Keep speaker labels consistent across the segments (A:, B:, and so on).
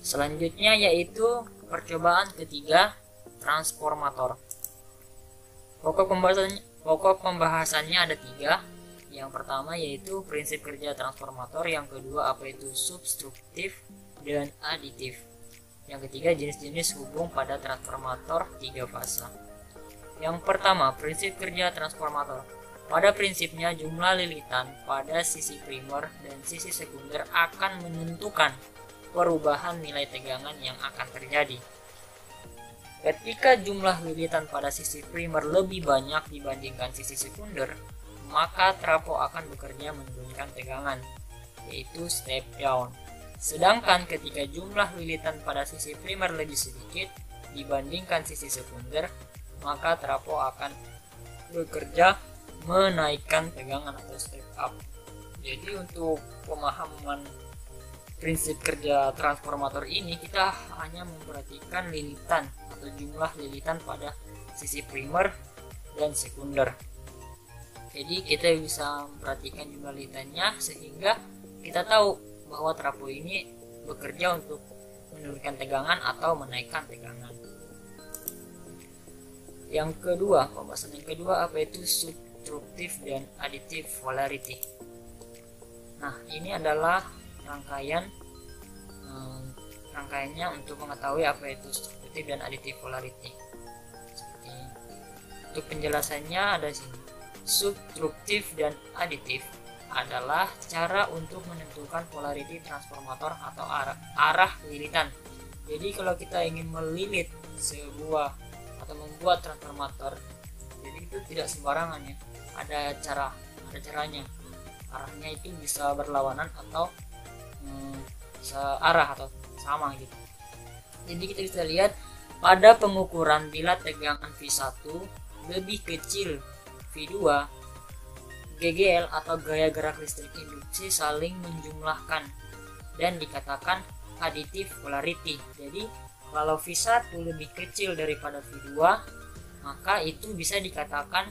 A: Selanjutnya yaitu percobaan ketiga, transformator. Pokok pembahasannya ada 3. Yang pertama yaitu prinsip kerja transformator, yang kedua apa itu substruktif dan aditif. Yang ketiga jenis-jenis hubung pada transformator 3 fase. Yang pertama, prinsip kerja transformator. Pada prinsipnya jumlah lilitan pada sisi primer dan sisi sekunder akan menentukan perubahan nilai tegangan yang akan terjadi. Ketika jumlah lilitan pada sisi primer lebih banyak dibandingkan sisi sekunder, maka trafo akan bekerja menurunkan tegangan, yaitu step down. Sedangkan ketika jumlah lilitan pada sisi primer lebih sedikit dibandingkan sisi sekunder, maka trafo akan bekerja menaikkan tegangan atau step up. Jadi untuk pemahaman prinsip kerja transformator ini, kita hanya memperhatikan lilitan atau jumlah lilitan pada sisi primer dan sekunder. Jadi kita bisa memperhatikan jumlah lilitannya sehingga kita tahu bahwa trafo ini bekerja untuk menurunkan tegangan atau menaikkan tegangan. Yang kedua, pembahasan yang kedua apa itu substruktif dan aditif polarity. Nah, ini adalah rangkaiannya untuk mengetahui apa itu substruktif dan aditif polarity. Untuk penjelasannya ada sini. Substruktif dan aditif adalah cara untuk menentukan polarity transformator atau arah lilitan. Jadi kalau kita ingin melilit sebuah atau membuat transformator, jadi itu tidak sembarangan ya. Ada caranya. Arahnya itu bisa berlawanan atau searah atau sama gitu. Jadi kita bisa lihat pada pengukuran bila tegangan V1 lebih kecil V2, GGL atau gaya gerak listrik induksi saling menjumlahkan dan dikatakan aditif polarity. Jadi kalau V1 lebih kecil daripada V2, maka itu bisa dikatakan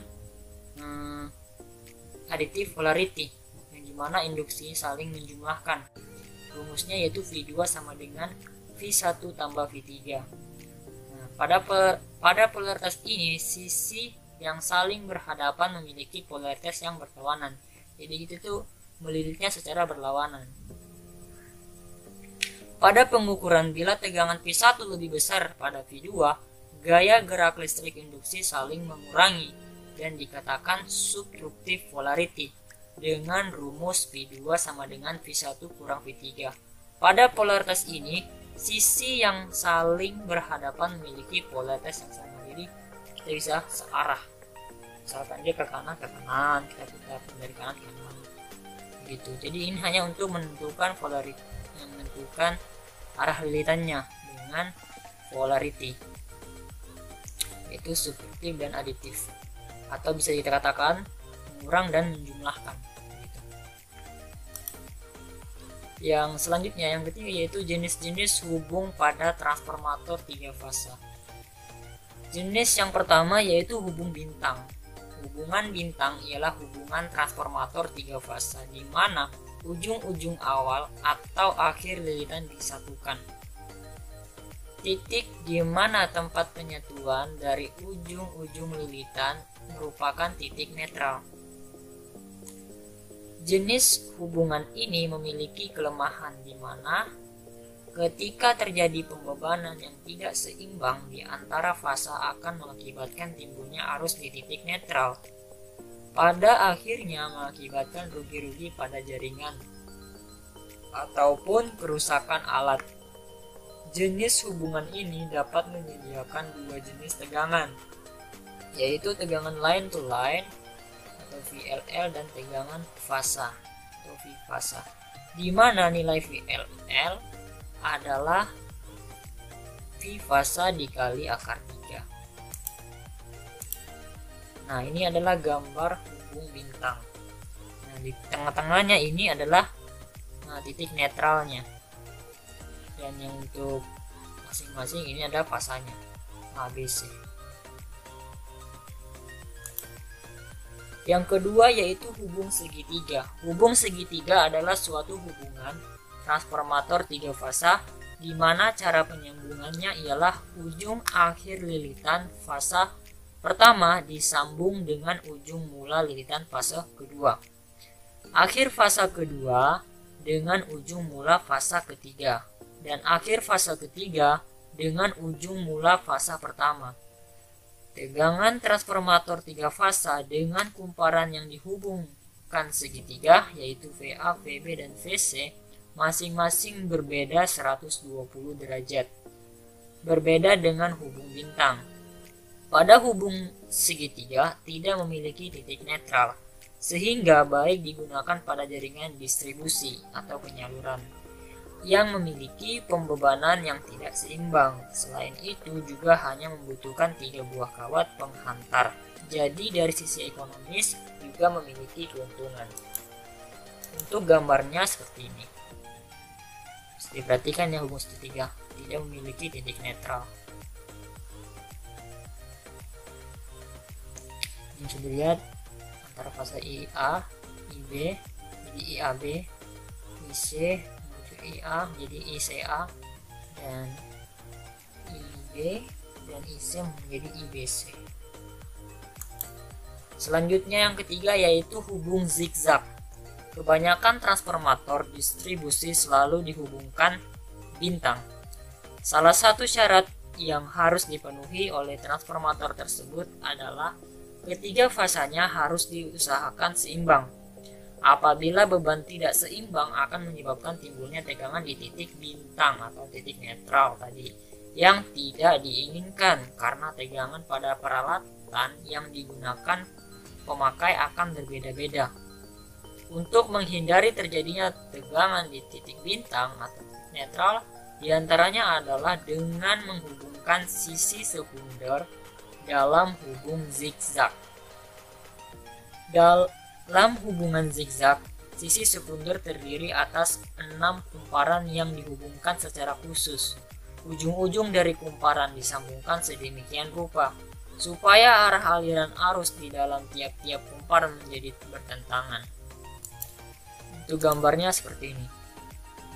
A: aditif polarity, yang dimana induksi saling menjumlahkan. Rumusnya yaitu V2 sama dengan V1 tambah V3. Nah, pada polaritas ini, sisi yang saling berhadapan memiliki polaritas yang berlawanan. Jadi itu tuh melilitnya secara berlawanan. Pada pengukuran bila tegangan V1 lebih besar pada V2, gaya gerak listrik induksi saling mengurangi dan dikatakan substruktif polarity dengan rumus V2 sama dengan V1 kurang V3. Pada polaritas ini, sisi yang saling berhadapan memiliki polaritas yang sama. Jadi kita bisa searah. Misalkan dia ke kanan, kita putar dari kanan ke kanan. Gitu. Jadi ini hanya untuk menentukan polarity, menentukan arah lilitannya dengan polarity. Itu substruktif dan aditif. Atau bisa dikatakan mengurang dan menjumlahkan. Gitu. Yang selanjutnya, yang ketiga yaitu jenis-jenis hubung pada transformator 3 fase. Jenis yang pertama yaitu hubung bintang. Hubungan bintang ialah hubungan transformator 3 fase di mana ujung-ujung awal atau akhir lilitan disatukan. Titik di mana tempat penyatuan dari ujung-ujung lilitan merupakan titik netral. Jenis hubungan ini memiliki kelemahan di mana ketika terjadi pembebanan yang tidak seimbang di antara fase akan mengakibatkan timbulnya arus di titik netral. Pada akhirnya mengakibatkan rugi-rugi pada jaringan ataupun kerusakan alat. Jenis hubungan ini dapat menyediakan 2 jenis tegangan, yaitu tegangan line to line atau VLL dan tegangan fasa atau V fasa, di mana nilai VLL adalah V fasa dikali akar 3. Nah, ini adalah gambar hubung bintang. Nah, di tengah-tengahnya ini adalah titik netralnya. Dan yang untuk masing-masing ini ada fasanya ABC. Yang kedua yaitu hubung segitiga. Hubung segitiga adalah suatu hubungan transformator 3 fasa di mana cara penyambungannya ialah ujung akhir lilitan fasa pertama disambung dengan ujung mula lilitan fase kedua. Akhir fase kedua dengan ujung mula fase ketiga. Dan akhir fase ketiga dengan ujung mula fase pertama. Tegangan transformator 3 fasa dengan kumparan yang dihubungkan segitiga yaitu VA, VB, dan VC masing-masing berbeda 120 derajat. Berbeda dengan hubung bintang. Pada hubung segitiga tidak memiliki titik netral, sehingga baik digunakan pada jaringan distribusi atau penyaluran yang memiliki pembebanan yang tidak seimbang. Selain itu juga hanya membutuhkan 3 buah kawat penghantar. Jadi dari sisi ekonomis juga memiliki keuntungan. Untuk gambarnya seperti ini. Diperhatikan ya, hubung segitiga tidak memiliki titik netral. Ini bisa dilihat antara fase IA, IB, jadi IAB, IC menuju IA, jadi ICA, dan IB dan IC menjadi IBC. Selanjutnya yang ketiga yaitu hubung zigzag. Kebanyakan transformator distribusi selalu dihubungkan bintang. Salah satu syarat yang harus dipenuhi oleh transformator tersebut adalah ketiga fasanya harus diusahakan seimbang. Apabila beban tidak seimbang akan menyebabkan timbulnya tegangan di titik bintang atau titik netral tadi yang tidak diinginkan karena tegangan pada peralatan yang digunakan pemakai akan berbeda-beda. Untuk menghindari terjadinya tegangan di titik bintang atau titik netral, diantaranya adalah dengan menghubungkan sisi sekunder dalam hubung zigzag. Dalam hubungan zigzag, sisi sekunder terdiri atas 6 kumparan yang dihubungkan secara khusus. Ujung-ujung dari kumparan disambungkan sedemikian rupa, supaya arah aliran arus di dalam tiap-tiap kumparan menjadi bertentangan. Itu gambarnya seperti ini.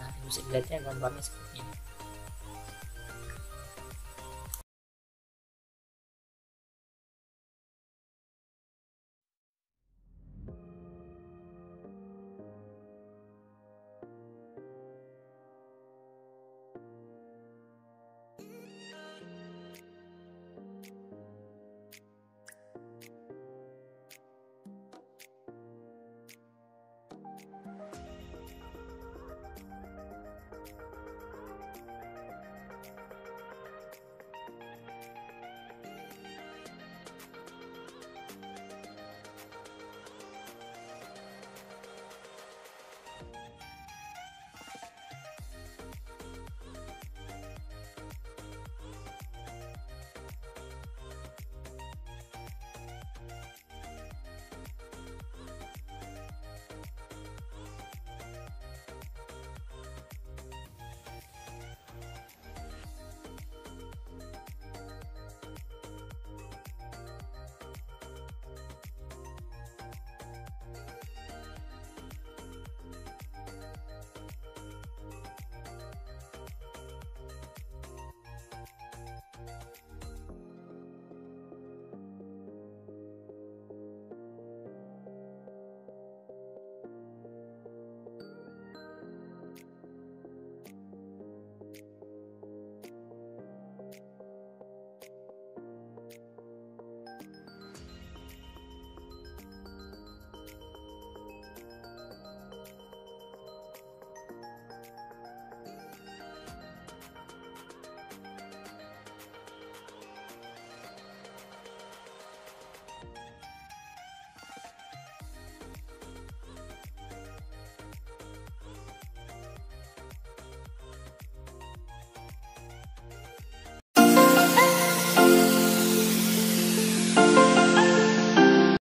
A: Nah, bisa dilihatnya gambarnya seperti ini.